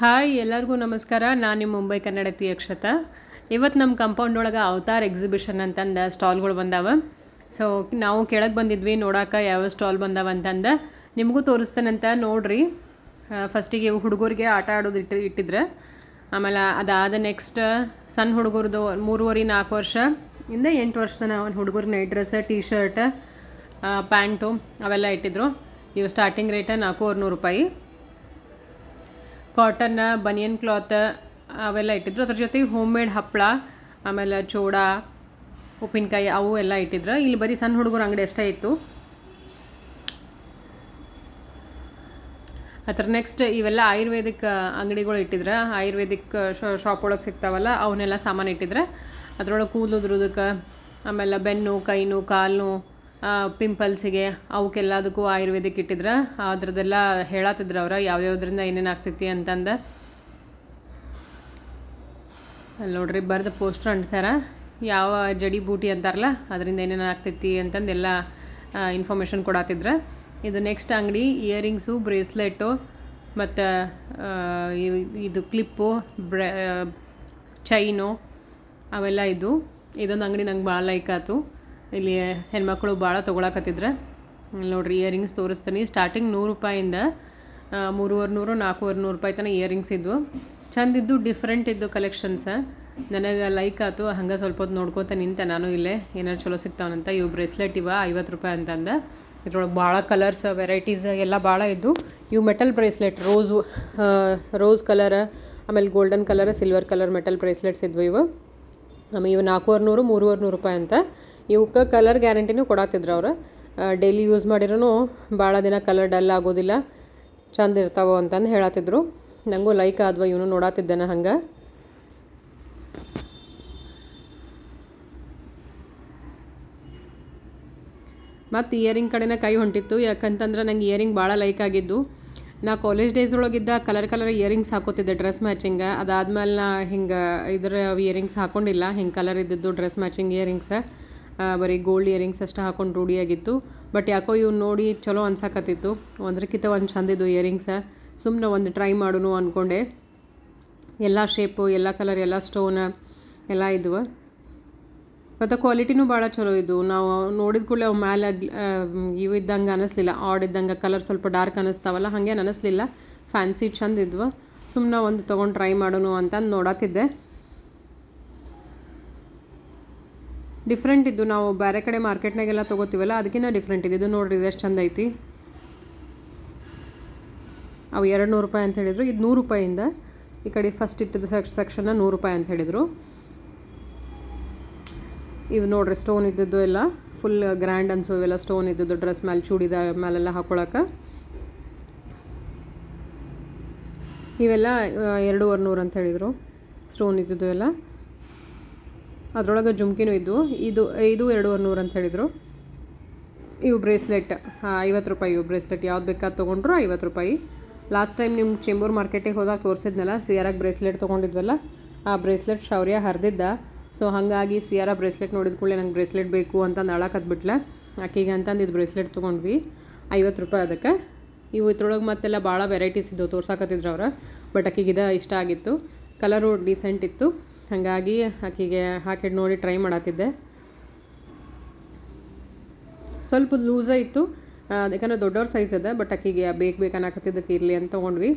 Hi ಎಲ್ಲರಿಗೂ ನಮಸ್ಕಾರ. ನಾನು ನಿಮ್ಮ ಮುಂಬೈ ಕನ್ನಡತಿ ಅಕ್ಷತಾ. ಇವತ್ತು ನಮ್ಮ ಕಾಂಪೌಂಡ್ ಒಳಗೆ ಅವತಾರ್ ಎಕ್ಸಿಬಿಷನ್ ಅಂತಂದು ಸ್ಟಾಲ್ಗಳು ಬಂದಾವ. ಸೊ ನಾವು ಕೆಳಗೆ ಬಂದಿದ್ವಿ ನೋಡೋಕೆ ಯಾವ ಸ್ಟಾಲ್ ಬಂದಾವ ಅಂತಂದು ನಿಮಗೂ ತೋರಿಸ್ತೇನಂತ ನೋಡ್ರಿ. ಫಸ್ಟಿಗೆ ಹುಡುಗರಿಗೆ ಆಟ ಆಡೋದು ಇಟ್ಟಿದ್ರೆ, ಆಮೇಲೆ ಅದಾದ ನೆಕ್ಸ್ಟ್ ಸಣ್ಣ ಹುಡುಗರದು 3-4 ವರ್ಷ ಇಂದ 8 ವರ್ಷದ ಒಂದು ಹುಡುಗರು night dress, T shirt, pant ಅವೆಲ್ಲ ಇಟ್ಟಿದ್ರು. ಇವು ಸ್ಟಾರ್ಟಿಂಗ್ ರೇಟ್ 400 ರೂಪಾಯಿ. ಕಾಟನ್ ಬನಿಯನ್ ಕ್ಲಾತ್ ಅವೆಲ್ಲ ಇಟ್ಟಿದ್ರು. ಅದ್ರ ಜೊತೆಗೆ ಹೋಮ್ ಮೇಡ್ ಹಪ್ಪಳ, ಆಮೇಲೆ ಚೂಡ, ಉಪ್ಪಿನಕಾಯಿ ಅವು ಎಲ್ಲ ಇಟ್ಟಿದ್ರು. ಇಲ್ಲಿ ಬರೀ ಸಣ್ಣ ಹುಡುಗರ ಅಂಗಡಿ ಅಷ್ಟೇ ಇತ್ತು. ಅದ್ರ ನೆಕ್ಸ್ಟ್ ಇವೆಲ್ಲ ಆಯುರ್ವೇದಿಕ್ ಅಂಗಡಿಗಳು ಇಟ್ಟಿದ್ರೆ, ಆಯುರ್ವೇದಿಕ್ ಶಾಪ್ ಒಳಗೆ ಸಿಗ್ತಾವಲ್ಲ ಅವನ್ನೆಲ್ಲ ಸಾಮಾನು ಇಟ್ಟಿದ್ರೆ. ಅದ್ರೊಳಗೆ ಕೂದಲು ಉದ್ರೋದಕ್ಕೆ, ಆಮೇಲೆ ಬೆನ್ನು, ಕೈನು, ಕಾಲು, ಪಿಂಪಲ್ಸಿಗೆ ಅವಕ್ಕೆಲ್ಲದಕ್ಕೂ ಆಯುರ್ವೇದಿಕ್ ಇಟ್ಟಿದ್ರೆ. ಅದ್ರದ್ದೆಲ್ಲ ಹೇಳತ್ತಿದ್ರು ಅವ್ರು ಯಾವ್ಯಾವುದ್ರಿಂದ ಏನೇನು ಆಗ್ತೈತಿ ಅಂತಂದು. ಅಲ್ಲಿ ನೋಡ್ರಿ ಬರ್ದು ಪೋಸ್ಟರ್ ಅಂಟ್ಸ್ಯಾರ, ಯಾವ ಜಡಿ ಬೂಟಿ ಅಂತಾರಲ್ಲ ಅದರಿಂದ ಏನೇನು ಆಗ್ತೈತಿ ಅಂತಂದೆಲ್ಲ ಇನ್ಫಾರ್ಮೇಷನ್ ಕೊಡತ್ತಿದ್ರು. ಇದು ನೆಕ್ಸ್ಟ್ ಅಂಗಡಿ ಇಯರಿಂಗ್ಸು, ಬ್ರೇಸ್ಲೆಟು ಮತ್ತು ಇದು ಕ್ಲಿಪ್ಪು, ಚೈನು ಅವೆಲ್ಲ ಇದು. ಇದೊಂದು ಅಂಗಡಿ ನಂಗೆ ಭಾಳ ಲೈಕ್ ಆಯ್ತು. ಇಲ್ಲಿ ಹೆಣ್ಮಕ್ಳು ಭಾಳ ತೊಗೊಳಕತ್ತಿದ್ರೆ. ನೋಡಿರಿ ಇಯರಿಂಗ್ಸ್ ತೋರಿಸ್ತೀನಿ. ಸ್ಟಾರ್ಟಿಂಗ್ 100 ರೂಪಾಯಿಂದ 300-400 ರೂಪಾಯಿ ತನಕ ಇಯರಿಂಗ್ಸ್ ಇದ್ವು. ಚೆಂದಿದ್ದು, ಡಿಫ್ರೆಂಟ್ ಇದ್ದು ಕಲೆಕ್ಷನ್ಸ್. ನನಗೆ ಲೈಕ್ ಆಯ್ತು. ಹಂಗೆ ಸ್ವಲ್ಪ ಹೊತ್ತು ನೋಡ್ಕೊತ ನಿಂತೆ ನಾನು ಇಲ್ಲೇ ಏನಾರು ಚಲೋ ಸಿಗ್ತಾವನಂತ. ಇವು ಬ್ರೇಸ್ಲೆಟ್ ಇವ 50 ರೂಪಾಯಿ ಅಂತಂದು. ಇದ್ರೊಳಗೆ ಭಾಳ ಕಲರ್ಸ್ ವೆರೈಟೀಸ್ ಎಲ್ಲ ಭಾಳ ಇದ್ದು. ಇವು ಮೆಟಲ್ ಬ್ರೇಸ್ಲೆಟ್, ರೋಸ್ ಕಲರ್, ಆಮೇಲೆ golden colour, silver colour metal bracelets ಇದ್ವು ಇವು. ಆಮೇಲೆ ಇವು 400-300 ರೂಪಾಯಿ ಅಂತ. ಇವಕ್ಕೆ ಕಲರ್ ಗ್ಯಾರಂಟಿನೂ ಕೊಡತ್ತಿದ್ರು ಅವ್ರು. ಡೈಲಿ ಯೂಸ್ ಮಾಡಿರೂ ಭಾಳ ದಿನ ಕಲರ್ ಡಲ್ ಆಗೋದಿಲ್ಲ, ಚಂದ ಇರ್ತಾವೆ ಅಂತಂದು ಹೇಳತ್ತಿದ್ರು. ನನಗೂ ಲೈಕ್ ಆದ್ವ, ಇವನು ನೋಡತ್ತಿದ್ದಾನೆ ಹಂಗೆ. ಮತ್ತು ಇಯರಿಂಗ್ ಕಡೆನೇ ಕೈ ಹೊಂಟಿತ್ತು. ಯಾಕಂತಂದ್ರೆ ನಂಗೆ ಇಯರಿಂಗ್ ಭಾಳ ಲೈಕ್ ಆಗಿದ್ದು. ನಾ ಕಾಲೇಜ್ ಡೇಸ್ ಒಳಗಿದ್ದ ಕಲರ್ ಇಯರಿಂಗ್ಸ್ ಹಾಕೋತಿದ್ದೆ, ಡ್ರೆಸ್ ಮ್ಯಾಚಿಂಗ್. ಅದಾದ್ಮೇಲೆ ನಾ ಹಿಂಗೆ ಇದರ ಇಯರಿಂಗ್ಸ್ ಹಾಕ್ಕೊಂಡಿಲ್ಲ. ಹಿಂಗೆ ಕಲರ್ ಇದ್ದಿದ್ದು ಡ್ರೆಸ್ ಮ್ಯಾಚಿಂಗ್ ಇಯರಿಂಗ್ಸ್, ಬರೀ ಗೋಲ್ಡ್ ಇಯರಿಂಗ್ಸ್ ಅಷ್ಟು ಹಾಕೊಂಡು ರೂಢಿಯಾಗಿತ್ತು. ಬಟ್ ಯಾಕೋ ಇವ್ನು ನೋಡಿ ಚಲೋ ಅನ್ಸಕತ್ತಿತ್ತು. ಒಂದಕ್ಕಿಂತ ಒಂದು ಚಂದಿದ್ದು ಇಯರಿಂಗ್ಸ್. ಸುಮ್ಮನೆ ಒಂದು ಟ್ರೈ ಮಾಡೋನು ಅಂದ್ಕೊಂಡೆ. ಎಲ್ಲ ಶೇಪು, ಎಲ್ಲ ಕಲರ್, ಎಲ್ಲ ಸ್ಟೋನ್ ಎಲ್ಲ ಇದ್ವು. ಮತ್ತು ಕ್ವಾಲಿಟಿನೂ ಭಾಳ ಚಲೋ ಇದ್ದು. ನಾವು ನೋಡಿದ ಕೂಡಲೇ ಅವು ಮ್ಯಾಲೆ ಇವು ಇದ್ದಂಗೆ ಅನ್ನಿಸ್ಲಿಲ್ಲ, ಆಡ್ ಇದ್ದಂಗೆ. ಕಲರ್ ಸ್ವಲ್ಪ ಡಾರ್ಕ್ ಅನ್ನಿಸ್ತಾವಲ್ಲ, ಹಾಗೇನು ಅನ್ನಿಸ್ಲಿಲ್ಲ. ಫ್ಯಾನ್ಸಿ ಚಂದ ಇದ್ವು. ಸುಮ್ಮನೆ ಒಂದು ತೊಗೊಂಡು ಟ್ರೈ ಮಾಡೋನು ಅಂತಂದು ನೋಡತ್ತಿದ್ದೆ. ಡಿಫ್ರೆಂಟ್ ಇದ್ದು. ನಾವು ಬೇರೆ ಕಡೆ ಮಾರ್ಕೆಟ್ನಾಗೆಲ್ಲ ತೊಗೋತೀವಲ್ಲ ಅದಕ್ಕಿಂತ ಡಿಫ್ರೆಂಟ್ ಇದೆ. ಇದು ನೋಡ್ರಿ, ಇದು ಎಷ್ಟು ಚಂದ ಐತಿ. ಅವು 200 ರೂಪಾಯಿ ಅಂತ ಹೇಳಿದರು. ಇದು 100 ರೂಪಾಯಿಂದ. ಈ ಕಡೆ ಫಸ್ಟ್ ಇಟ್ಟಿದ್ದ ಸೆಕ್ಷನ್ನ 100 ರೂಪಾಯಿ ಅಂತ ಹೇಳಿದರು. ಇವು ನೋಡ್ರಿ ಸ್ಟೋನ್ ಇದ್ದದ್ದು ಎಲ್ಲ ಫುಲ್ ಗ್ರ್ಯಾಂಡ್ ಅನ್ಸೋ. ಇವೆಲ್ಲ ಸ್ಟೋನ್ ಇದ್ದದ್ದು ಡ್ರೆಸ್ ಮೇಲೆ, ಚೂಡಿದ ಮೇಲೆಲ್ಲ ಹಾಕೊಳಕ್ಕೆ. ಇವೆಲ್ಲ 200 ಅಂತ ಹೇಳಿದರು, ಸ್ಟೋನ್ ಇದ್ದದ್ದು ಎಲ್ಲ. ಅದರೊಳಗೆ ಜುಮ್ಕಿನೂ ಇದ್ದು. ಇದು 200 ಅಂತ ಹೇಳಿದರು. ಇವು ಬ್ರೇಸ್ಲೆಟ್ 50 ರೂಪಾಯಿ. ಇವು ಬ್ರೇಸ್ಲೆಟ್ ಯಾವ್ದು ಬೇಕಾದ ತೊಗೊಂಡ್ರು 50 ರೂಪಾಯಿ. ಲಾಸ್ಟ್ ಟೈಮ್ ನಿಮ್ಮ ಚೆಂಬೂರು ಮಾರ್ಕೆಟಿಗೆ ಹೋದಾಗ ತೋರಿಸಿದ್ನಲ್ಲ, ಸಿಯಾರಾಗೆ ಬ್ರೇಸ್ಲೆಟ್ ತೊಗೊಂಡಿದ್ವಲ್ಲ, ಆ ಬ್ರೇಸ್ಲೆಟ್ ಶೌರ್ಯ ಹರಿದಿದ್ದ. ಸೊ ಹಾಗಾಗಿ ಸಿಯಾರ ಬ್ರೇಸ್ಲೆಟ್ ನೋಡಿದ ಕೂಡಲೇ ನಂಗೆ ಬ್ರೇಸ್ಲೆಟ್ ಬೇಕು ಅಂತಂದು ಅಳಕತ್ಬಿಟ್ಲೆ. ಆಕೆಗೆ ಅಂತಂದು ಇದು ಬ್ರೇಸ್ಲೆಟ್ ತೊಗೊಂಡ್ವಿ 50 ರೂಪಾಯಿ ಅದಕ್ಕೆ. ಇವು ಇದ್ರೊಳಗೆ ಮತ್ತೆಲ್ಲ ಭಾಳ ವೆರೈಟೀಸ್ ಇದ್ದವು ತೋರ್ಸಾಕತ್ತಿದ್ರು ಅವ್ರು. ಬಟ್ ಆಕೆಗೆ ಇದು ಇಷ್ಟ ಆಗಿತ್ತು. ಕಲರು ಡೀಸೆಂಟ್ ಇತ್ತು. ಹಾಗಾಗಿ ಆಕೆಗೆ ಹಾಕಿಟ್ಟು ನೋಡಿ ಟ್ರೈ ಮಾಡತ್ತಿದ್ದೆ. ಸ್ವಲ್ಪ ಲೂಸೇ ಇತ್ತು, ಯಾಕಂದರೆ ದೊಡ್ಡವ್ರ ಸೈಜ್ ಅದ. ಬಟ್ ಆಕೆಗೆ ಬೇಕನ್ನಕತ್ತಿದ್ದಕ್ಕೆ ಇರಲಿ ಅಂತ ತೊಗೊಂಡ್ವಿ.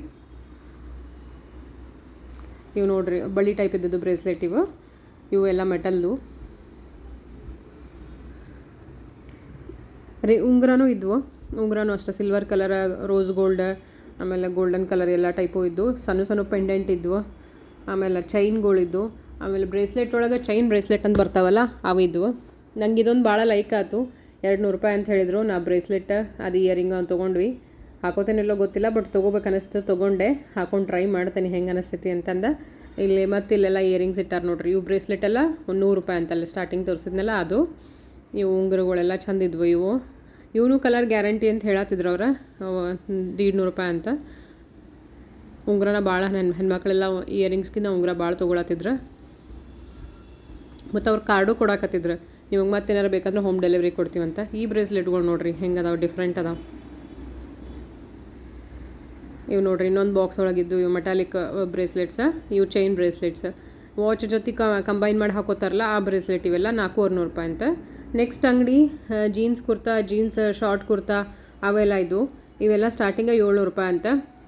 ಇವು ನೋಡ್ರಿ ಬಳ್ಳಿ ಟೈಪ್ ಇದ್ದದ್ದು ಬ್ರೇಸ್ಲೆಟ್ ಇವು. ಇವು ಎಲ್ಲ ಮೆಟಲ್ದು. ಉಂಗುರನೂ ಇದ್ವು. ಉಂಗುರನೂ ಅಷ್ಟೇ ಸಿಲ್ವರ್ ಕಲರ್, ರೋಸ್ ಗೋಲ್ಡ್, ಆಮೇಲೆ ಗೋಲ್ಡನ್ ಕಲರ್ ಎಲ್ಲ ಟೈಪು ಇದ್ದು. ಸಣ್ಣ ಪೆಂಡೆಂಟ್ ಇದ್ವು. ಆಮೇಲೆ ಚೈನ್ಗಳಿದ್ದು. ಆಮೇಲೆ ಬ್ರೇಸ್ಲೆಟ್ ಒಳಗೆ ಚೈನ್ ಬ್ರೇಸ್ಲೆಟ್ ಅಂತ ಬರ್ತಾವಲ್ಲ ಅವು ಇದ್ವು. ನಂಗೆ ಇದೊಂದು ಭಾಳ ಲೈಕ್ ಆಯ್ತು. 200 ರೂಪಾಯಿ ಅಂತ ಹೇಳಿದರು. ನಾ ಬ್ರೇಸ್ಲೆಟ್ ಅದು ಇಯರಿಂಗ್ ಅಂತ ತೊಗೊಂಡ್ವಿ. ಹಾಕೋತೇನೆಲ್ಲೋ ಗೊತ್ತಿಲ್ಲ, ಬಟ್ ತೊಗೋಬೇಕು ಅನ್ನಿಸ್ತು, ತೊಗೊಂಡೆ. ಹಾಕೊಂಡು ಟ್ರೈ ಮಾಡ್ತೇನೆ ಹೆಂಗೆ ಅನಿಸ್ತೈತಿ ಅಂತಂದು. ಇಲ್ಲಿ ಮತ್ತು ಇಲ್ಲೆಲ್ಲ ಇಯರಿಂಗ್ಸ್ ಇಟ್ಟಾರೆ ನೋಡ್ರಿ. ಇವು ಬ್ರೇಸ್ಲೆಟ್ ಎಲ್ಲ 100 ರೂಪಾಯಿ ಅಂತಲ್ಲ, ಸ್ಟಾರ್ಟಿಂಗ್ ತೋರಿಸಿದ್ನಲ್ಲ ಅದು. ಇವು ಉಂಗುರಗಳೆಲ್ಲ ಚಂದಿದ್ವು. ಇವನು ಕಲರ್ ಗ್ಯಾರಂಟಿ ಅಂತ ಹೇಳತ್ತಿದ್ರು ಅವ್ರು. 150 ರೂಪಾಯಿ ಅಂತ. ಉಂಗುರನ ಭಾಳ ಹೆಣ್ಮಕ್ಳೆಲ್ಲ ಇಯರಿಂಗ್ಸ್ಗಿಂತ ಉಂಗುರ ಭಾಳ ತೊಗೊಳತ್ತಿದ್ರು. ಮತ್ತು ಅವ್ರು ಕಾರ್ಡು ಕೊಡಾಕತ್ತಿದ್ರು, ನಿಮಗೆ ಮತ್ತೇನಾರು ಬೇಕಂದ್ರೆ ಹೋಮ್ ಡೆಲಿವರಿ ಕೊಡ್ತೀವಂತ. ಈ ಬ್ರೇಸ್ಲೆಟ್ಗಳು ನೋಡ್ರಿ ಹೆಂಗೆ ಅದಾವೆ, ಡಿಫ್ರೆಂಟ್ ಅದಾವೆ. ಇವು ನೋಡ್ರಿ ಇನ್ನೊಂದು ಬಾಕ್ಸ್ ಒಳಗಿದ್ದು ಇವು ಮೆಟಾಲಿಕ್ ಬ್ರೇಸ್ಲೆಟ್ಸ, ಇವು ಚೈನ್ ಬ್ರೇಸ್ಲೆಟ್ಸ್. ವಾಚ್ ಜೊತೆ ಕಂಬೈನ್ ಮಾಡಿ ಹಾಕೋತಾರಲ್ಲ ಆ ಬ್ರೇಸ್ಲೆಟ್ ಇವೆಲ್ಲ 400 ರೂಪಾಯಿ ಅಂತ. ನೆಕ್ಸ್ಟ್ ಅಂಗಡಿ jeans kurta, jeans short kurta ಅವೆಲ್ಲ ಇವೆಲ್ಲ ಸ್ಟಾರ್ಟಿಂಗ 700 ರೂಪಾಯಿ ಅಂತ.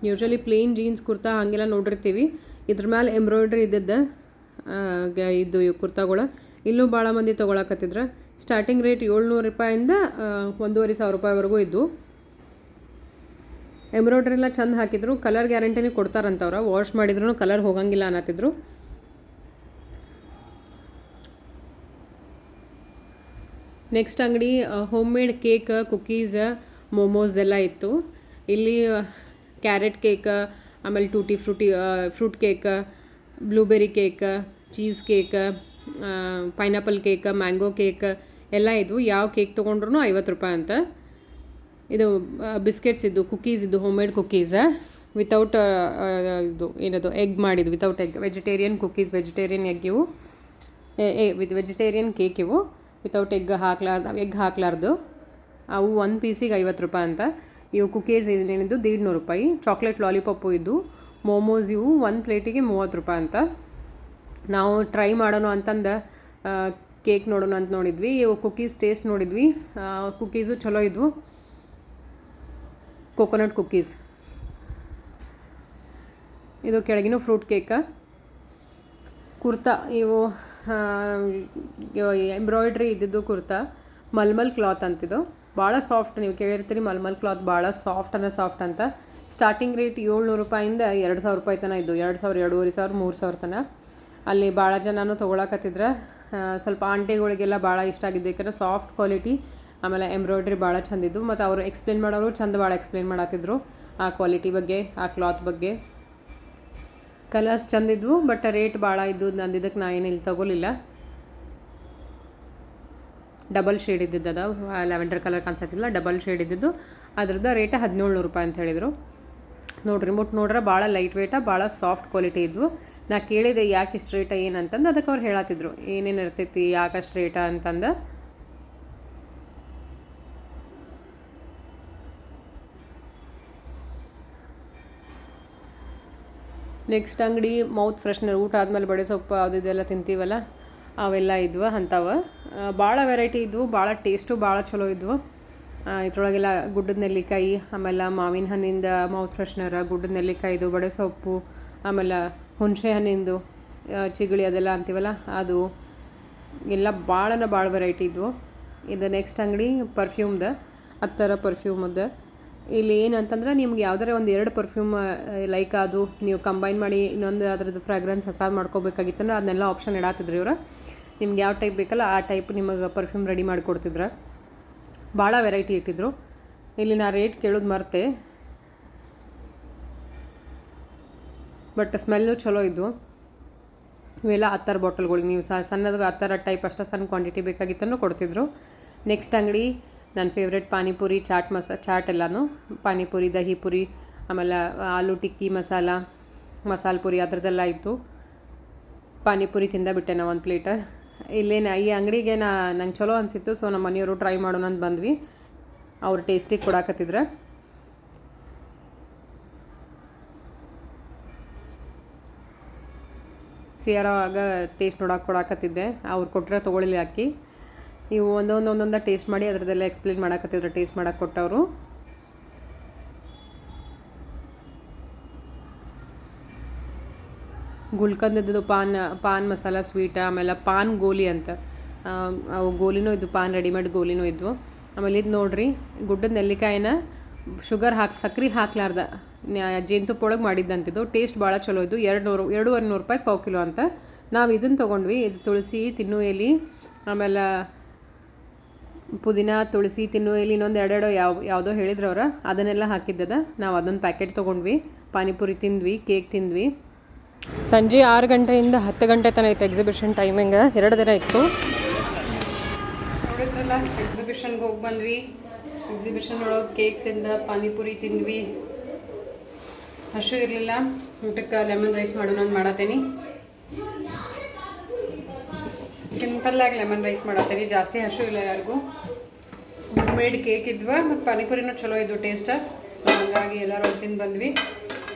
ಯೂಶ್ವಲಿ ಪ್ಲೇನ್ ಜೀನ್ಸ್ ಕುರ್ತಾ ಹಾಗೆಲ್ಲ ನೋಡಿರ್ತೀವಿ, ಇದ್ರ ಮೇಲೆ ಎಂಬ್ರಾಯ್ಡ್ರಿ ಇದ್ದದ್ದು ಇವು ಕುರ್ತಾಗಳು. ಇಲ್ಲೂ ಭಾಳ ಮಂದಿ ತೊಗೊಳಕತ್ತಿದ್ರು. ಸ್ಟಾರ್ಟಿಂಗ್ ರೇಟ್ 700 ರೂಪಾಯಿಂದ 1500 ರೂಪಾಯಿವರೆಗೂ ಇದ್ದು. ಎಂಬ್ರಾಯ್ಡ್ರಿ ಎಲ್ಲ ಚಂದ ಹಾಕಿದ್ರು. ಕಲರ್ ಗ್ಯಾರಂಟಿನೇ ಕೊಡ್ತಾರಂತವ್ರು, ವಾಶ್ ಮಾಡಿದ್ರು ಕಲರ್ ಹೋಗಂಗಿಲ್ಲ ಅನ್ನತ್ತಿದ್ರು. ನೆಕ್ಸ್ಟ್ ಅಂಗಡಿ home made cake, cookies, momos ಎಲ್ಲ ಇತ್ತು. ಇಲ್ಲಿ ಕ್ಯಾರೆಟ್ ಕೇಕ್, ಆಮೇಲೆ tutti fruit cake, blueberry cake, cheese cake, pineapple cake, mango cake ಎಲ್ಲ ಇದ್ವು. ಯಾವ ಕೇಕ್ ತೊಗೊಂಡ್ರು 50 ರೂಪಾಯಿ ಅಂತ. ಇದು ಬಿಸ್ಕೆಟ್ಸ್ ಇದ್ದು, ಕುಕ್ಕೀಸ್ ಇದ್ದು, ಹೋಮ್ ಮೇಡ್ ಕುಕ್ಕೀಸ್ ವಿತೌಟ್ ಇದು ಏನದು ಎಗ್ ಮಾಡಿದ್ದು, without egg, vegetarian cookies, vegetarian egg ಇವು, ವಿತ್ ವೆಜಿಟೇರಿಯನ್ ಕೇಕ್ ಇವು, ವಿತೌಟ್ ಎಗ್ ಹಾಕ್ಲಾರ್ದು. ಅವು ಒಂದು ಪೀಸಿಗೆ 50 ರೂಪಾಯಿ ಅಂತ. ಇವು ಕುಕ್ಕೀಸ್ ಏನಿದ್ದು 150 ರೂಪಾಯಿ. ಚಾಕ್ಲೇಟ್ ಲಾಲಿಪಾಪು ಇದ್ದು. ಮೋಮೋಸ್ ಇವು ಒಂದು ಪ್ಲೇಟಿಗೆ 30 ರೂಪಾಯಿ ಅಂತ. ನಾವು ಟ್ರೈ ಮಾಡೋಣ ಅಂತಂದು ಕೇಕ್ ನೋಡೋಣ ಅಂತ ನೋಡಿದ್ವಿ. ಇವು ಕುಕ್ಕೀಸ್ ಟೇಸ್ಟ್ ನೋಡಿದ್ವಿ. ಕುಕ್ಕೀಸು ಚಲೋ ಇದ್ವು, ಕೋಕೋನಟ್ ಕುಕ್ಕೀಸ್. ಇದು ಕೆಳಗಿನ ಫ್ರೂಟ್ ಕೇಕ. ಕುರ್ತಾ ಇವು ಎಂಬ್ರಾಯ್ಡ್ರಿ ಇದ್ದಿದ್ದು ಕುರ್ತಾ, ಮಲ್ಮಲ್ ಕ್ಲಾತ್ ಅಂತಿದ್ದು. ಭಾಳ ಸಾಫ್ಟ್, ನೀವು ಕೇಳಿರ್ತೀರಿ ಮಲ್ಮಲ್ ಕ್ಲಾತ್ ಭಾಳ ಸಾಫ್ಟ್ ಅಂತ. ಸ್ಟಾರ್ಟಿಂಗ್ ರೇಟ್ 700 ರೂಪಾಯಿಂದ 2000 ರೂಪಾಯಿ ತನಕ ಇದ್ದು, 2000, 2500, 3000 ತನಕ. ಅಲ್ಲಿ ಭಾಳ ಜನನೂ ತೊಗೊಳಕತ್ತಿದ್ರೆ. ಸ್ವಲ್ಪ ಆಂಟಿಗಳಿಗೆಲ್ಲ ಭಾಳ ಇಷ್ಟ ಆಗಿದ್ದು, ಯಾಕಂದರೆ ಸಾಫ್ಟ್ ಕ್ವಾಲಿಟಿ, ಆಮೇಲೆ ಎಂಬ್ರಾಯ್ಡ್ರಿ ಭಾಳ ಚಂದಿದ್ದು. ಮತ್ತು ಅವರು ಎಕ್ಸ್ಪ್ಲೇನ್ ಮಾಡೋರು ಭಾಳ ಎಕ್ಸ್ಪ್ಲೇನ್ ಮಾಡತ್ತಿದ್ರು ಆ ಕ್ವಾಲಿಟಿ ಬಗ್ಗೆ, ಆ ಕ್ಲಾತ್ ಬಗ್ಗೆ. ಕಲರ್ಸ್ ಚಂದಿದ್ವು, ಬಟ್ ರೇಟ್ ಭಾಳ ಇದ್ದು ಅಂದಿದ್ದಕ್ಕೆ ನಾ ಏನು ಇಲ್ಲಿ ತೊಗೊಲಿಲ್ಲ. ಡಬಲ್ ಶೇಡ್ ಇದ್ದಿದ್ದದ, ಲ್ಯಾವೆಂಡರ್ ಕಲರ್ ಕಾಣಿಸ್ತಿಲ್ಲ, ಡಬಲ್ ಶೇಡ್ ಇದ್ದಿದ್ದು. ಅದ್ರದ್ದು ರೇಟ್ 1700 ರೂಪಾಯಿ ಅಂತ ಹೇಳಿದರು. ನೋಡ್ರಿ ನೋಡ್ರೆ ಭಾಳ ಲೈಟ್ ವೇಟ, ಭಾಳ ಸಾಫ್ಟ್ ಕ್ವಾಲಿಟಿ ಇದ್ವು. ನಾ ಕೇಳಿದೆ ಯಾಕೆ ಇಷ್ಟು ರೇಟ ಏನಂತಂದು, ಅದಕ್ಕೆ ಅವ್ರು ಹೇಳತ್ತಿದ್ರು ಏನೇನು ಇರ್ತೈತಿ, ಯಾಕೆ ಅಷ್ಟು ರೇಟ ಅಂತಂದು. ನೆಕ್ಸ್ಟ್ ಅಂಗಡಿ ಮೌತ್ ಫ್ರೆಶ್ನರ್, ಊಟ ಆದಮೇಲೆ ಬಡೆ ಸೊಪ್ಪು ಅದೆಲ್ಲ ತಿಂತೀವಲ್ಲ ಅವೆಲ್ಲ ಇದ್ವು ಅಂಥವು. ಭಾಳ ವೆರೈಟಿ ಇದ್ವು, ಭಾಳ ಟೇಸ್ಟು ಭಾಳ ಚಲೋ ಇದ್ವು. ಇದ್ರೊಳಗೆಲ್ಲ ಗುಡ್ಡದ ನೆಲ್ಲಿಕಾಯಿ, ಆಮೇಲೆ ಮಾವಿನ ಹಣ್ಣಿಂದ ಮೌತ್ ಫ್ರೆಶ್ನರ್, ಗುಡ್ಡದ ನೆಲ್ಲಿಕಾಯಿದು, ಬಡೆ ಸೊಪ್ಪು, ಆಮೇಲೆ ಹುಣಸೆ ಹಣ್ಣಿಂದು ಚಿಗಳಿ ಅದೆಲ್ಲ ಅಂತೀವಲ್ಲ ಅದು ಎಲ್ಲ ಭಾಳ ವೆರೈಟಿ ಇದ್ವು. ಇದು ನೆಕ್ಸ್ಟ್ ಅಂಗಡಿ ಪರ್ಫ್ಯೂಮ್ದು, ಹತ್ತರ ಪರ್ಫ್ಯೂಮದ್ದು. ಇಲ್ಲಿ ಏನಂತಂದ್ರೆ ನಿಮ್ಗೆ ಯಾವುದಾರ ಒಂದು 2 ಪರ್ಫ್ಯೂಮ್ ಲೈಕ್ ಅದು ನೀವು ಕಂಬೈನ್ ಮಾಡಿ ಇನ್ನೊಂದು ಅದರದ್ದು ಫ್ರಾಗ್ರೆನ್ಸ್ ಹೊಸಾದು ಮಾಡ್ಕೋಬೇಕಾಗಿತ್ತಂದ್ರೆ ಅದನ್ನೆಲ್ಲ ಆಪ್ಷನ್ ಇಡಾತಿದ್ರು ಇವರು. ನಿಮ್ಗೆ ಯಾವ ಟೈಪ್ ಬೇಕಲ್ಲ ಆ ಟೈಪ್ ನಿಮಗೆ ಪರ್ಫ್ಯೂಮ್ ರೆಡಿ ಮಾಡಿಕೊಡ್ತಿದ್ರು. ಭಾಳ ವೆರೈಟಿ ಇಟ್ಟಿದ್ರು. ಇಲ್ಲಿ ನಾ ರೇಟ್ ಕೇಳೋದು ಮರ್ತೆ, ಬಟ್ ಸ್ಮೆಲ್ಲು ಚಲೋ ಇದ್ವು. ಇವೆಲ್ಲ 10 ಬಾಟಲ್ಗಳಿಗೆ ನೀವು ಸಣ್ಣದು 10 ಟೈಪ್ ಅಷ್ಟು ಸಣ್ಣ ಕ್ವಾಂಟಿಟಿ ಬೇಕಾಗಿತ್ತನ್ನು ಕೊಡ್ತಿದ್ರು. ನೆಕ್ಸ್ಟ್ ಅಂಗಡಿ ನನ್ನ ಫೇವ್ರೆಟ್ ಪಾನಿಪುರಿ, ಚಾಟ್ ಎಲ್ಲನೂ ಪಾನಿಪುರಿ, ದಹಿ ಪುರಿ, ಆಮೇಲೆ ಆಲೂ ಟಿಕ್ಕಿ ಮಸಾಲ ಪುರಿ ಅದರದ್ದೆಲ್ಲ ಇತ್ತು. ಪಾನಿಪುರಿ ತಿಂದ ನಾ 1 ಪ್ಲೇಟ್. ಈ ಅಂಗಡಿಗೆ ನಂಗೆ ಚಲೋ ಅನಿಸಿತ್ತು. ಸೊ ನಮ್ಮ ಮನೆಯವರು ಟ್ರೈ ಮಾಡೋಣ ಅಂತ ಬಂದ್ವಿ. ಅವ್ರು ಟೇಸ್ಟಿಗೆ ಕೊಡಾಕತ್ತಿದ್ರು. ಸಿಯಾರಾಗ ಟೇಸ್ಟ್ ಕೊಡಾಕತ್ತಿದ್ದೆ. ಅವ್ರು ಕೊಟ್ಟರೆ ತೊಗೊಳ್ಳಿ ಹಾಕಿ. ಇವು ಒಂದೊಂದು ಟೇಸ್ಟ್ ಮಾಡಿ ಅದರದ್ದೆಲ್ಲ ಎಕ್ಸ್ಪ್ಲೇನ್ ಮಾಡಾಕತ್ತಿದ್ರು, ಟೇಸ್ಟ್ ಮಾಡಕ್ಕೆ ಕೊಟ್ಟವರು. ಗುಲ್ಕಂದದ್ದು ಪಾನ್ ಮಸಾಲ ಸ್ವೀಟ್, ಆಮೇಲೆ ಪಾನ್ ಗೋಲಿ ಅಂತ ಅವು ಗೋಲಿನೂ ಇದ್ವು, ಪಾನ್ ರೆಡಿಮೇಡ್ ಗೋಲಿನೂ ಇದ್ವು. ಆಮೇಲೆ ಇದು ನೋಡ್ರಿ, ಗುಡ್ಡದ ನೆಲ್ಲಿಕಾಯಿನ ಸಕ್ರೆ ಹಾಕ್ಲಾರ್ದ ಜೇನುತುಪ್ಪ ಒಳಗೆ ಮಾಡಿದ್ದಂತಿದ್ದು. ಟೇಸ್ಟ್ ಭಾಳ ಚಲೋ ಇದ್ದು. 200-250 ರೂಪಾಯಿ ಪಾವು ಕಿಲೋ ಅಂತ. ನಾವು ಇದನ್ನು ತೊಗೊಂಡ್ವಿ. ಇದು ತುಳಸಿ, ತಿನ್ನು ಎಲೆ, ಆಮೇಲೆ ಪುದೀನ, ತುಳಸಿ, ತಿನ್ನು ಎಲೆ, ಇನ್ನೊಂದು 2 ಯಾವುದೋ ಹೇಳಿದ್ರು ಅವ್ರು, ಅದನ್ನೆಲ್ಲ ಹಾಕಿದ್ದದ. ನಾವು ಅದೊಂದು ಪ್ಯಾಕೆಟ್ ತೊಗೊಂಡ್ವಿ. ಪಾನಿಪುರಿ ತಿಂದ್ವಿ, ಕೇಕ್ ತಿಂದ್ವಿ. ಸಂಜೆ 6 ಗಂಟೆಯಿಂದ 10 ಗಂಟೆ ತನಕ ಇತ್ತು ಎಕ್ಸಿಬಿಷನ್ ಟೈಮಿಂಗ್. 2 ದಿನ ಇತ್ತು. ನೋಡಿದ್ರಲ್ಲ, ಎಕ್ಸಿಬಿಷನ್ಗೆ ಹೋಗಿ ಬಂದ್ವಿ. ಎಕ್ಸಿಬಿಷನ್ ಒಳಗೆ ಕೇಕ್ ತಿಂದ, ಪಾನಿಪುರಿ ತಿಂದ್ವಿ. ಹಸು ಇರಲಿಲ್ಲ. ಊಟಕ್ಕೆ ಲೆಮನ್ ರೈಸ್ ಮಾಡೋಣ ಅಂತ ಮಾಡತ್ತೀನಿ. ಸಿಂಪಲ್ಲಾಗಿ ಲೆಮನ್ ರೈಸ್ ಮಾಡತ್ತೀನಿ, ಜಾಸ್ತಿ ಹಸು ಇಲ್ಲ ಯಾರಿಗೂ. ಹೋಮ್ ಮೇಡ್ ಕೇಕ್ ಇದ್ವು, ಮತ್ತು ಪಾನಿಪುರಿನೂ ಚಲೋ ಇದ್ವು ಟೇಸ್ಟ್. ಹಾಗಾಗಿ ಎಲ್ಲರೂ ತಿಂದು ಬಂದ್ವಿ.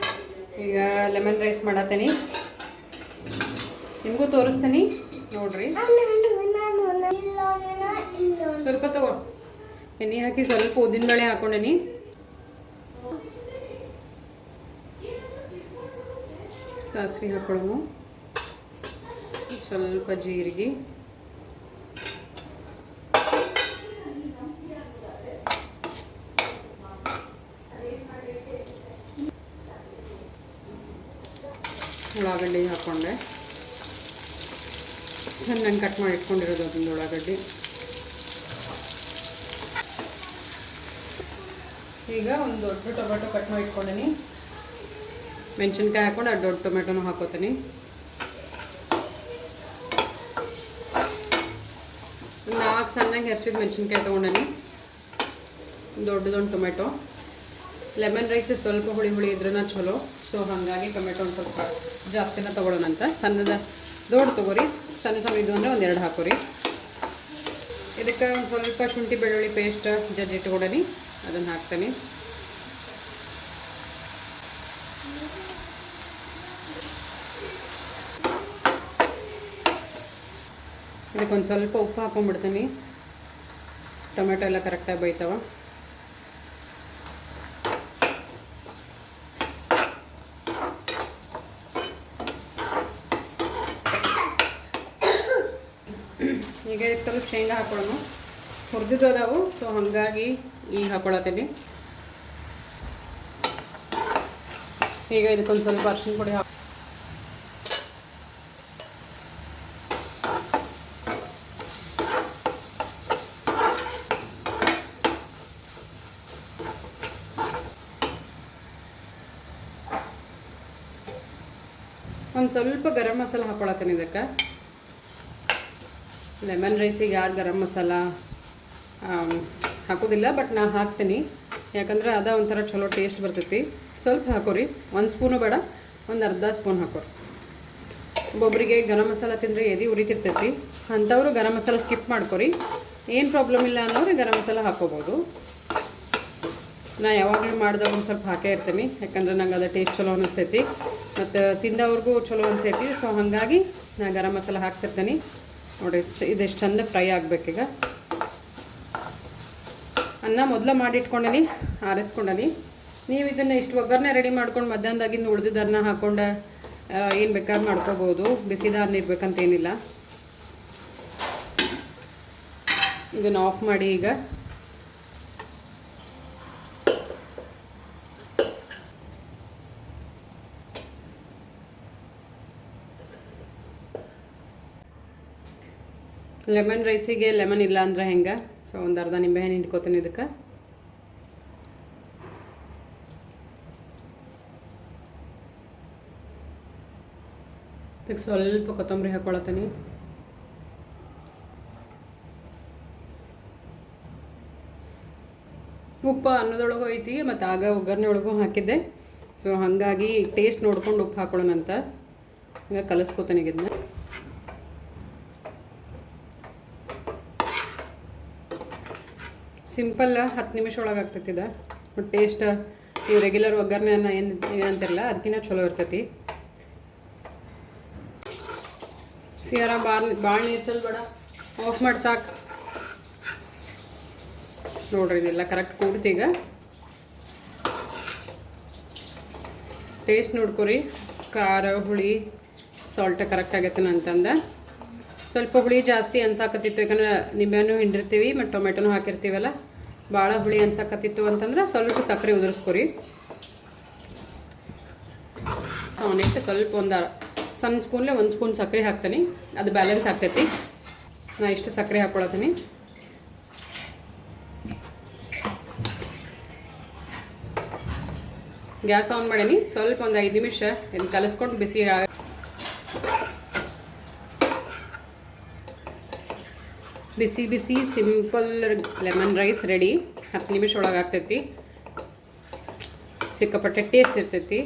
ಈಗ ಲೆಮನ್ ರೈಸ್ ಮಾಡತ್ತೀನಿ, ನಿಮಗೂ ತೋರಿಸ್ತೀನಿ ನೋಡ್ರಿ. ಸ್ವಲ್ಪ ತಗೋ, ಎಣ್ಣೆ ಹಾಕಿ ಸ್ವಲ್ಪ ಉದ್ದಿನಬೇಳೆ ಹಾಕೊಂಡೇನಿ, ಸಾಸಿವೆ ಹಾಕೊಳ್ಳೋಣ, ಸ್ವಲ್ಪ ಜೀರಿಗೆ, ಉಳ್ಳಾಗಡ್ಡಿ ಹಾಕ್ಕೊಂಡೆ, ಚೆನ್ನಾಗಿ ಕಟ್ ಮಾಡಿ ಇಟ್ಕೊಂಡಿರೋದು ಅದೊಂದು ಉಳ್ಳಾಗಡ್ಡಿ. ಈಗ ಒಂದು ದೊಡ್ಡ ಟೊಮೆಟೊ ಕಟ್ ಮಾಡಿ ಇಟ್ಕೊಂಡೀನಿ, ಮೆಣಸಿನ್ಕಾಯಿ ಹಾಕ್ಕೊಂಡು ಅದು ದೊಡ್ಡ ಟೊಮೆಟೊನೂ ಹಾಕೋತೀನಿ. 4 ಸಣ್ಣಗೆ ಹೆರ್ಸಿದ ಮೆಣಸಿನ್ಕಾಯಿ ತೊಗೊಂಡೇನಿ, ದೊಡ್ಡದೊಂದು ಟೊಮೆಟೊ. ಲೆಮನ್ ರೈಸ್ ಸ್ವಲ್ಪ ಹುಳಿ ಹುಳಿ ಇದ್ರೂ ಚಲೋ, ಸೊ ಹಾಗಾಗಿ ಟೊಮೆಟೊ ಒಂದು ಸ್ವಲ್ಪ ಜಾಸ್ತಿನ ತೊಗೊಳ್ಳೋಣಂತ. ಸಣ್ಣದ ದೊಡ್ಡ ತೊಗೋರಿ, ಸಣ್ಣ ಸಣ್ಣ ಇದು ಅಂದರೆ 1 2 ಹಾಕೋರಿ. ಇದಕ್ಕೆ ಒಂದು ಸ್ವಲ್ಪ ಶುಂಠಿ ಬೆಳ್ಳುಳ್ಳಿ ಪೇಸ್ಟ್ ಜಜ್ಜಿ ಇಟ್ಕೊಂಡೇನಿ, ಅದನ್ನು ಹಾಕ್ತೀನಿ. ಇದಕ್ಕೊಂದು ಸ್ವಲ್ಪ ಉಪ್ಪು ಹಾಕೊಂಡ್ಬಿಡ್ತೀನಿ, ಟೊಮೆಟೊ ಎಲ್ಲ ಕರೆಕ್ಟಾಗಿ ಬೇಯ್ತಾವ. ಈಗ ಸ್ವಲ್ಪ ಶೇಂಗಾ ಹಾಕೊಳ್ಳೋಣ, ಹುರಿದಿದ್ದು ಅದಾವು, ಸೊ ಹಾಗಾಗಿ ಈಗ ಹಾಕೊಳತ್ತೀನಿ. ಈಗ ಇದಕ್ಕೊಂದು ಸ್ವಲ್ಪ ಅರಿಶಿನ ಪುಡಿ ಹಾಕಿ ಒಂದು ಸ್ವಲ್ಪ ಗರಂ ಮಸಾಲ ಹಾಕೊಳತ್ತೀನಿ. ಇದಕ್ಕೆ ಲೆಮನ್ ರೈಸಿಗೆ ಯಾರು ಗರಂ ಮಸಾಲ ಹಾಕೋದಿಲ್ಲ, ಬಟ್ ನಾ ಹಾಕ್ತೀನಿ, ಯಾಕಂದ್ರೆ ಅದ ಒಂಥರ ಚಲೋ ಟೇಸ್ಟ್ ಬರ್ತೈತಿ. ಸ್ವಲ್ಪ ಹಾಕೋರಿ, 1 ಸ್ಪೂನು ಬೇಡ, ಒಂದು ಅರ್ಧ ಸ್ಪೂನ್ ಹಾಕೋರಿ. ಒಬ್ಬೊಬ್ಬರಿಗೆ ಗರಂ ಮಸಾಲ ತಿಂದರೆ ಎದೆ ಉರಿತಿರ್ತೈತಿ, ಅಂಥವ್ರು ಗರಂ ಮಸಾಲ ಸ್ಕಿಪ್ ಮಾಡ್ಕೊರಿ. ಏನು ಪ್ರಾಬ್ಲಮ್ ಇಲ್ಲ ಅನ್ನೋರು ಗರಂ ಮಸಾಲ ಹಾಕೋಬೋದು. ನಾ ಯಾವಾಗಲೂ ಮಾಡಿದಾಗ ಒಂದು ಸ್ವಲ್ಪ ಹಾಕೇ ಇರ್ತೀನಿ, ಯಾಕಂದ್ರೆ ನಂಗೆ ಅದು ಟೇಸ್ಟ್ ಚಲೋ ಅನಿಸ್ತೈತಿ ಮತ್ತು ತಿಂದವ್ರಿಗೂ ಚಲೋ ಅನಿಸ್ತೈತಿ. ಸೊ ಹಾಗಾಗಿ ನಾ ಗರಂ ಮಸಾಲ ಹಾಕ್ತಿರ್ತೀನಿ. ನೋಡಿ, ಇದೆಷ್ಟು ಚಂದ ಫ್ರೈ ಆಗಬೇಕೀಗ. ಅನ್ನ ಮೊದಲು ಮಾಡಿಟ್ಕೊಂಡೀನಿ, ಆರಿಸ್ಕೊಂಡೀನಿ. ನೀವು ಇದನ್ನು ಇಷ್ಟು ಒಗ್ಗರಣೆ ರೆಡಿ ಮಾಡ್ಕೊಂಡು ಮಧ್ಯಾಹ್ನದಾಗಿಂದ ಉಳಿದಿದ್ದ ಅನ್ನ ಹಾಕ್ಕೊಂಡು ಏನು ಬೇಕಾದ್ರೂ ಮಾಡ್ಕೋಬೋದು, ಬಿಸಿದ ಅನ್ನ ಇರ್ಬೇಕಂತ ಏನಿಲ್ಲ. ಇದನ್ನು ಆಫ್ ಮಾಡಿ ಈಗ ಲೆಮನ್ ರೈಸಿಗೆ ಲೆಮನ್ ಇಲ್ಲ ಅಂದ್ರೆ ಹೆಂಗೆ, ಸೊ ಒಂದು ಅರ್ಧ ನಿಂಬೆಹಣ್ಣು ಹಿಂಡ್ಕೋತೀನಿ. ಇದಕ್ಕೆ ಸ್ವಲ್ಪ ಕೊತ್ತಂಬರಿ ಹಾಕೊಳತ್ತೀನಿ. ಉಪ್ಪು ಅನ್ನದೊಳಗೂ ಐತಿ ಮತ್ತು ಆಗ ಒಗ್ಗರಣೆ ಒಳಗೂ ಹಾಕಿದ್ದೆ, ಸೊ ಹಾಗಾಗಿ ಟೇಸ್ಟ್ ನೋಡ್ಕೊಂಡು ಉಪ್ಪು ಹಾಕೊಳ್ಳೋಣಂತ. ಈಗ ಕಲಿಸ್ಕೋತೀನಿ ಇದನ್ನ. ಸಿಂಪಲ್ 10 ನಿಮಿಷ ಒಳಗೆ ಆಗ್ತೈತಿ ಇದು. ಬಟ್ ಟೇಸ್ಟ್ ನೀವು ರೆಗ್ಯುಲರ್ ಒಗ್ಗರಣೆ ಅನ್ನ ಏನಂತಿರಲ್ಲ ಅದಕ್ಕಿಂತ ಚಲೋ ಇರ್ತೈತಿ. ಸಿಯಾರ ಭಾಳ ನೀರು ಚೆಲ್ಬೇಡ, ಆಫ್ ಮಾಡಿ ಸಾಕು. ನೋಡ್ರಿ, ಇದೆಲ್ಲ ಕರೆಕ್ಟ್ ಕೂಡ್ತಿ. ಈಗ ಟೇಸ್ಟ್ ನೋಡ್ಕೊರಿ, ಖಾರ ಹುಳಿ ಸಾಲ್ಟ್ ಕರೆಕ್ಟ್ ಆಗೈತೆ ಅಂತಂದು. ಸ್ವಲ್ಪ ಹುಳಿ ಜಾಸ್ತಿ ಅನ್ಸಾಕತ್ತಿತ್ತು, ಯಾಕಂದ್ರೆ ನಿಂಬೆಹಣ್ಣು ಹಿಂಡಿರ್ತೀವಿ ಮತ್ತು ಟೊಮೆಟೊನೂ ಹಾಕಿರ್ತೀವಲ್ಲ, ಭಾಳ ಹುಳಿ ಅನ್ಸಾಕತ್ತಿತ್ತು ಅಂತಂದ್ರೆ ಸ್ವಲ್ಪ ಸಕ್ಕರೆ ಉದುರಿಸ್ಕೊರಿ. ಅವನೈತೆ ಸ್ವಲ್ಪ ಒಂದು ಸಣ್ಣ ಸ್ಪೂನ್ಲೆ 1 ಸ್ಪೂನ್ ಸಕ್ಕರೆ ಹಾಕ್ತೀನಿ, ಅದು ಬ್ಯಾಲೆನ್ಸ್ ಆಗ್ತೈತಿ. ನಾ ಇಷ್ಟು ಸಕ್ಕರೆ ಹಾಕ್ಕೊಳತ್ತೀನಿ. ಗ್ಯಾಸ್ ಆನ್ ಮಾಡೀನಿ, ಸ್ವಲ್ಪ ಒಂದು 5 ನಿಮಿಷ ಇದನ್ನು ಕಲಿಸ್ಕೊಂಡು ಬಿಸಿ ಬಿಸಿ ಬಿಸಿ ಸಿಂಪಲ್ ಲೆಮನ್ ರೈಸ್ ರೆಡಿ. 10 ನಿಮಿಷ ಒಳಗೆ ಆಗ್ತೈತಿ. ಸಿಕ್ಕಾಪಟ್ಟೆ ಟೇಸ್ಟ್ ಇರ್ತೈತಿ.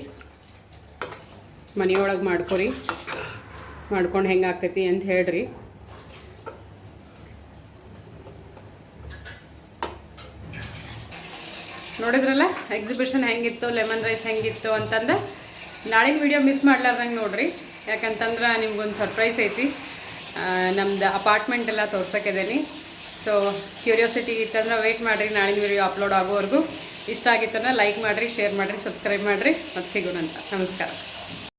ಮನೆಯೊಳಗೆ ಮಾಡ್ಕೊರಿ, ಮಾಡ್ಕೊಂಡು ಹೆಂಗೆ ಆಗ್ತೈತಿ ಅಂತ ಹೇಳ್ರಿ. ನೋಡಿದ್ರಲ್ಲ ಎಕ್ಸಿಬಿಷನ್ ಹೆಂಗಿತ್ತು, ಲೆಮನ್ ರೈಸ್ ಹೆಂಗಿತ್ತು ಅಂತಂದು. ನಾಳಿನ ವಿಡಿಯೋ ಮಿಸ್ ಮಾಡ್ಲಾರ್ದಂಗೆ ನೋಡಿರಿ, ಯಾಕಂತಂದ್ರೆ ನಿಮ್ಗೊಂದು ಸರ್ಪ್ರೈಸ್ ಐತಿ. ನಮ್ದು ಅಪಾರ್ಟ್ಮೆಂಟ್ ಎಲ್ಲ ತೋರ್ಸೋಕ್ಕಿದ್ದೀನಿ. ಸೊ ಕ್ಯೂರಿಯಾಸಿಟಿ ಇತ್ತಂದ್ರೆ ವೆಯ್ಟ್ ಮಾಡಿರಿ, ನಾಳಿನ ವಿಡಿಯೋ ಅಪ್ಲೋಡ್ ಆಗೋವರೆಗೂ. ಇಷ್ಟ ಆಗಿತ್ತಂದ್ರೆ ಲೈಕ್ ಮಾಡಿರಿ, ಶೇರ್ ಮಾಡಿರಿ, ಸಬ್ಸ್ಕ್ರೈಬ್ ಮಾಡಿರಿ. ಮತ್ತೆ ಸಿಗೋಣಂತ. ನಮಸ್ಕಾರ.